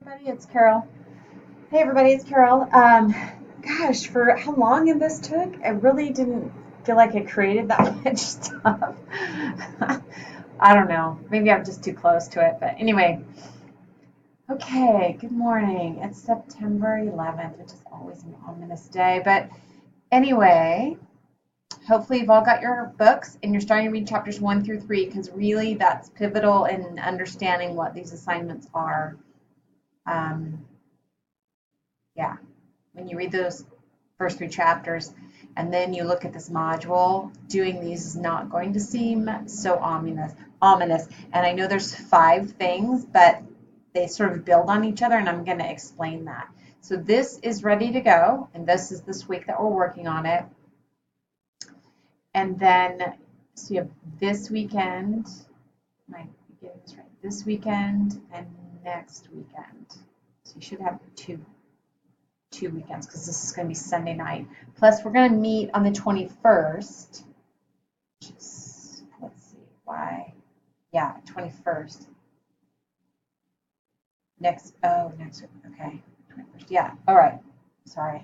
Everybody, it's Carol. Hey, everybody, it's Carol. Gosh, for how long this took, I really didn't feel like I created that much stuff. I don't know. Maybe I'm just too close to it. But anyway, okay, good morning. It's September 11th, which is always an ominous day. But anyway, hopefully you've all got your books and you're starting to read chapters 1 through 3 because really that's pivotal in understanding what these assignments are. Um, yeah, when you read those first 3 chapters and then you look at this module, doing these is not going to seem so ominous. And I know there's 5 things, but they sort of build on each other, and I'm going to explain that. So this is ready to go, and this is this week that we're working on it. And then, so you have this weekend, am I getting this right? This weekend and next weekend. So you should have two weekends because this is going to be Sunday night. Plus, we're going to meet on the 21st. Let's see, why? Yeah, 21st. Next week. Okay, 21st. Yeah, all right. Sorry.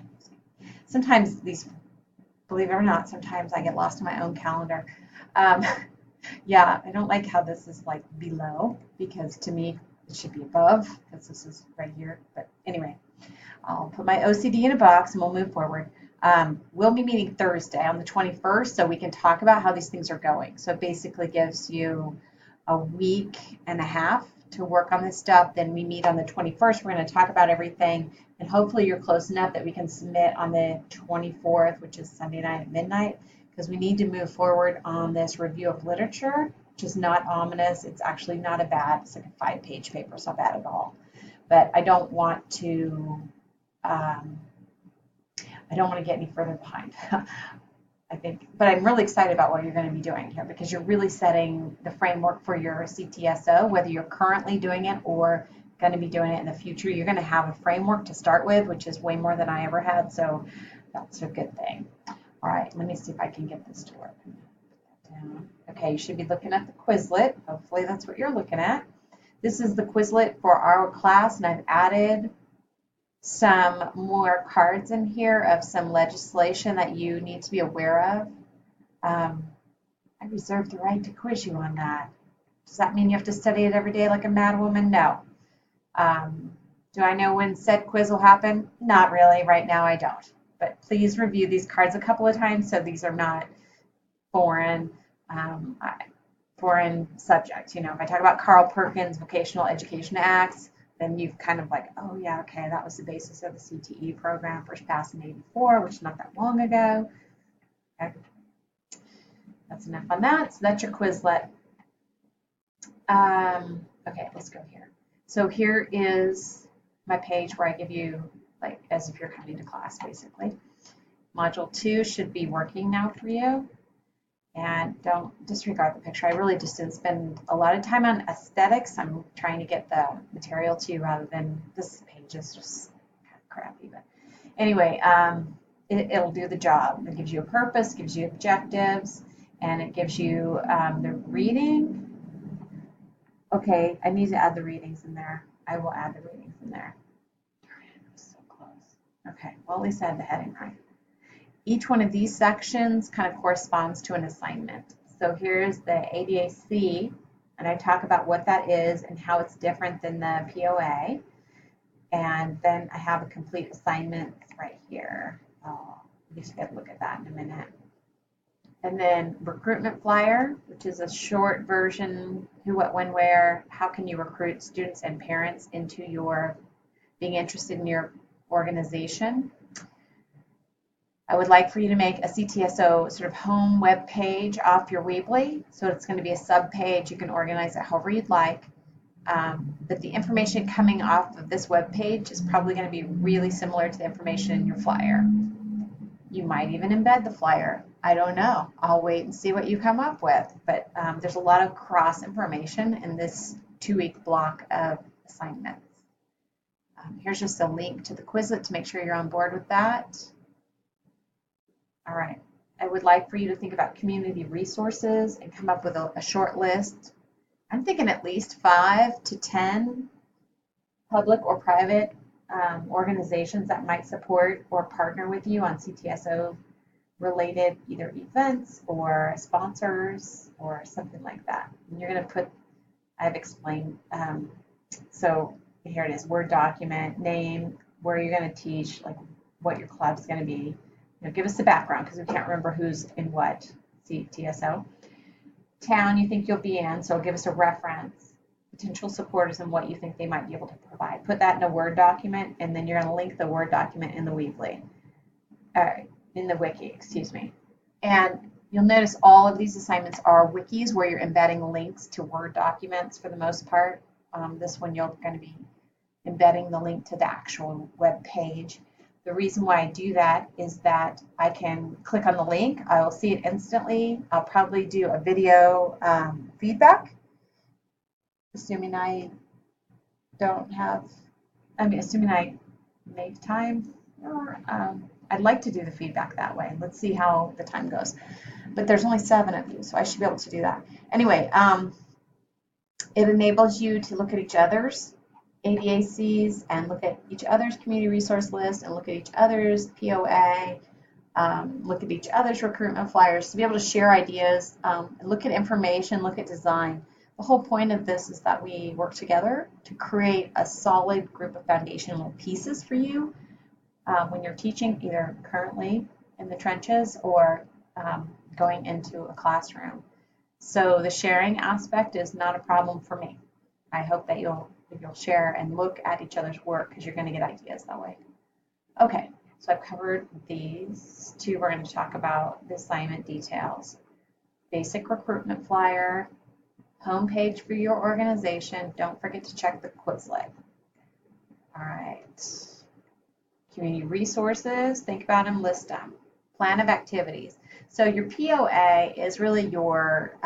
Sometimes these, believe it or not, sometimes I get lost in my own calendar. Yeah, I don't like how this is like below because to me it should be above because this is right here. But anyway, I'll put my OCD in a box and we'll move forward. We'll be meeting Thursday on the 21st so we can talk about how these things are going. So it basically gives you a week and a half to work on this stuff. Then we meet on the 21st. We're going to talk about everything. And hopefully you're close enough that we can submit on the 24th, which is Sunday night at midnight, because we need to move forward on this review of literature, which is not ominous. It's actually not it's like a 5-page paper. It's not bad at all. But I don't want to get any further behind. I think, but I'm really excited about what you're going to be doing here because you're really setting the framework for your CTSO, whether you're currently doing it or going to be doing it in the future. You're going to have a framework to start with, which is way more than I ever had. So that's a good thing. All right, let me see if I can get this to work. Okay, you should be looking at the Quizlet. Hopefully that's what you're looking at. This is the Quizlet for our class, and I've added some more cards in here of some legislation that you need to be aware of. I reserve the right to quiz you on that. Does that mean you have to study it every day like a madwoman? No. Do I know when said quiz will happen? Not really. Right now I don't. But please review these cards a couple of times so these are not foreign subjects. You know, if I talk about Carl Perkins Vocational Education Acts, then you've kind of like, oh yeah, okay, that was the basis of the CTE program, first passed in '84, which is not that long ago. Okay, that's enough on that. So that's your Quizlet. Okay, let's go here. So here is my page where I give you, like, as if you're coming to class, basically. Module 2 should be working now for you. And don't disregard the picture. I really just didn't spend a lot of time on aesthetics. I'm trying to get the material to you rather than this page is just kind of crappy. But anyway, it'll do the job. It gives you a purpose, gives you objectives, and it gives you the reading. Okay, I need to add the readings in there. I will add the readings in there. Darn it, I'm so close. Okay, well, at least I had the heading right. Each one of these sections kind of corresponds to an assignment. So here's the ADAC, and I talk about what that is and how it's different than the POA. And then I have a complete assignment right here. I'll just get a look at that in a minute. And then recruitment flyer, which is a short version, who, what, when, where, how can you recruit students and parents into your being interested in your organization. I would like for you to make a CTSO sort of home web page off your Weebly. So it's going to be a sub page. You can organize it however you'd like. But the information coming off of this web page is probably going to be really similar to the information in your flyer. You might even embed the flyer. I don't know. I'll wait and see what you come up with. But there's a lot of cross information in this 2-week block of assignments. Here's just a link to the Quizlet to make sure you're on board with that. All right, I would like for you to think about community resources and come up with a short list. I'm thinking at least 5 to 10 public or private organizations that might support or partner with you on CTSO related either events or sponsors or something like that. And you're going to put, I've explained, so here it is, Word document, name, where you're going to teach, like what your club's going to be. You know, give us the background because we can't remember who's in what CTSO. Town you think you'll be in, so give us a reference, potential supporters and what you think they might be able to provide. Put that in a Word document, and then you're going to link the Word document in the Weebly, in the wiki, excuse me. And you'll notice all of these assignments are wikis where you're embedding links to Word documents for the most part. This one you're going to be embedding the link to the actual web page. The reason why I do that is that I can click on the link, I will see it instantly. I'll probably do a video feedback, assuming I make time, or I'd like to do the feedback that way. Let's see how the time goes. But there's only 7 of you, so I should be able to do that. Anyway, it enables you to look at each other's ADACs and look at each other's community resource list and look at each other's POA, look at each other's recruitment flyers, to be able to share ideas, look at information, look at design. The whole point of this is that we work together to create a solid group of foundational pieces for you when you're teaching, either currently in the trenches or going into a classroom. So the sharing aspect is not a problem for me. I hope that you'll share and look at each other's work because you're going to get ideas that way. Okay, so I've covered these 2. We're going to talk about the assignment details. Basic recruitment flyer, homepage for your organization. Don't forget to check the Quizlet. All right. Community resources, think about them, list them. Plan of activities. So your POA is really your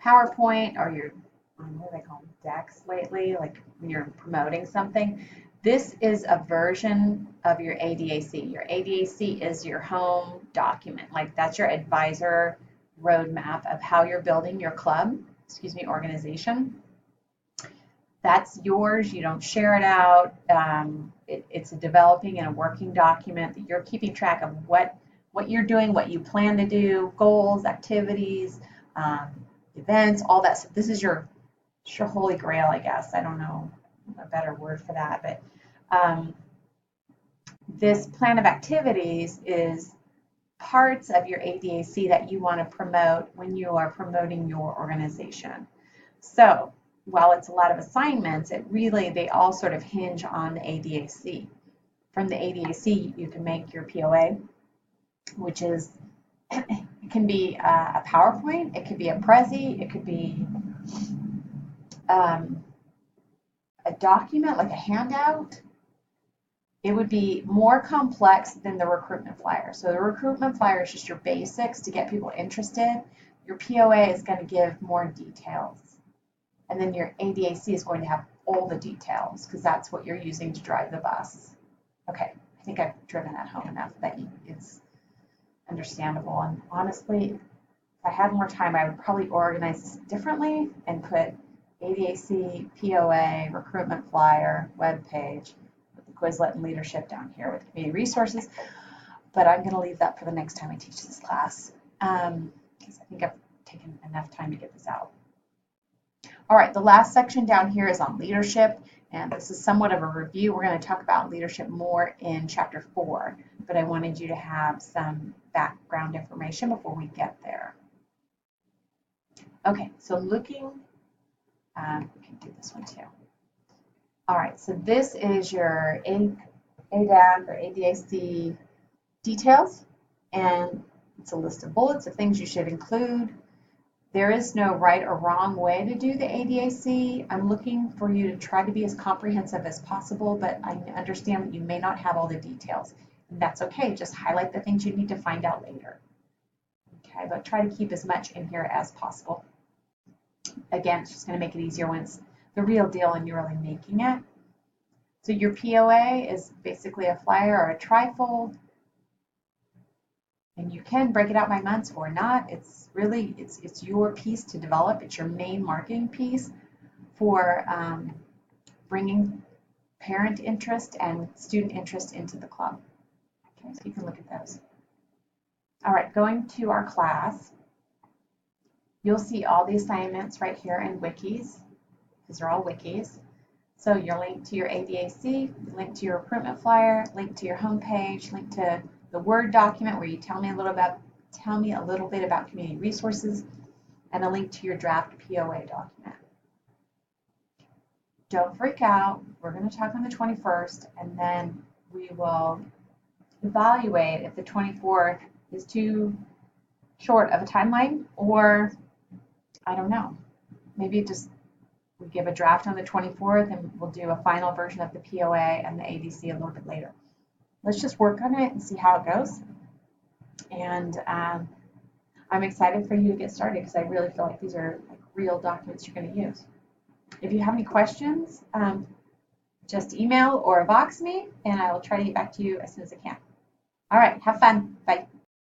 PowerPoint or your, what do they call them, decks lately, like when you're promoting something. This is a version of your ADAC. Your ADAC is your home document. Like that's your advisor roadmap of how you're building your club, organization. That's yours. You don't share it out. It's a developing and a working document that you're keeping track of what you're doing, what you plan to do, goals, activities, events, all that stuff. This is your holy grail, I guess. I don't know a better word for that, but this plan of activities is parts of your ADAC that you want to promote when you are promoting your organization. So while it's a lot of assignments, they all sort of hinge on the ADAC. From the ADAC, you can make your POA, which is, it can be a PowerPoint, it could be a Prezi, it could be a document, like a handout. It would be more complex than the recruitment flyer. So the recruitment flyer is just your basics to get people interested. Your POA is going to give more details. And then your ADAC is going to have all the details because that's what you're using to drive the bus. Okay, I think I've driven that home enough that it's understandable. And honestly, if I had more time, I would probably organize this differently and put ADAC, POA, recruitment flyer, web page, with the Quizlet and leadership down here with community resources. But I'm going to leave that for the next time I teach this class because I think I've taken enough time to get this out. All right, the last section down here is on leadership, and this is somewhat of a review. We're going to talk about leadership more in Chapter 4, but I wanted you to have some background information before we get there. Okay, so looking, we can do this one too. All right, so this is your ADAC or ADAC details, and it's a list of bullets of things you should include. There is no right or wrong way to do the ADAC. I'm looking for you to try to be as comprehensive as possible, but I understand that you may not have all the details. And that's okay. Just highlight the things you need to find out later. Okay, but try to keep as much in here as possible. Again, it's just going to make it easier when it's the real deal and you're really making it. So your POA is basically a flyer or a trifold. And you can break it out by months or not. It's really, it's your piece to develop. It's your main marketing piece for bringing parent interest and student interest into the club. Okay, so you can look at those. All right, going to our class, you'll see all the assignments right here in wikis, because they're all wikis. So your link to your ADAC, link to your recruitment flyer, link to your homepage, link to the Word document where you tell me a little bit about community resources, and a link to your draft POA document. Don't freak out. We're going to talk on the 21st, and then we will evaluate if the 24th is too short of a timeline, or I don't know. Maybe just we give a draft on the 24th and we'll do a final version of the POA and the ADC a little bit later. Let's just work on it and see how it goes. And I'm excited for you to get started because I really feel like these are like real documents you're going to use. If you have any questions, just email or Vox me and I will try to get back to you as soon as I can. All right, have fun. Bye.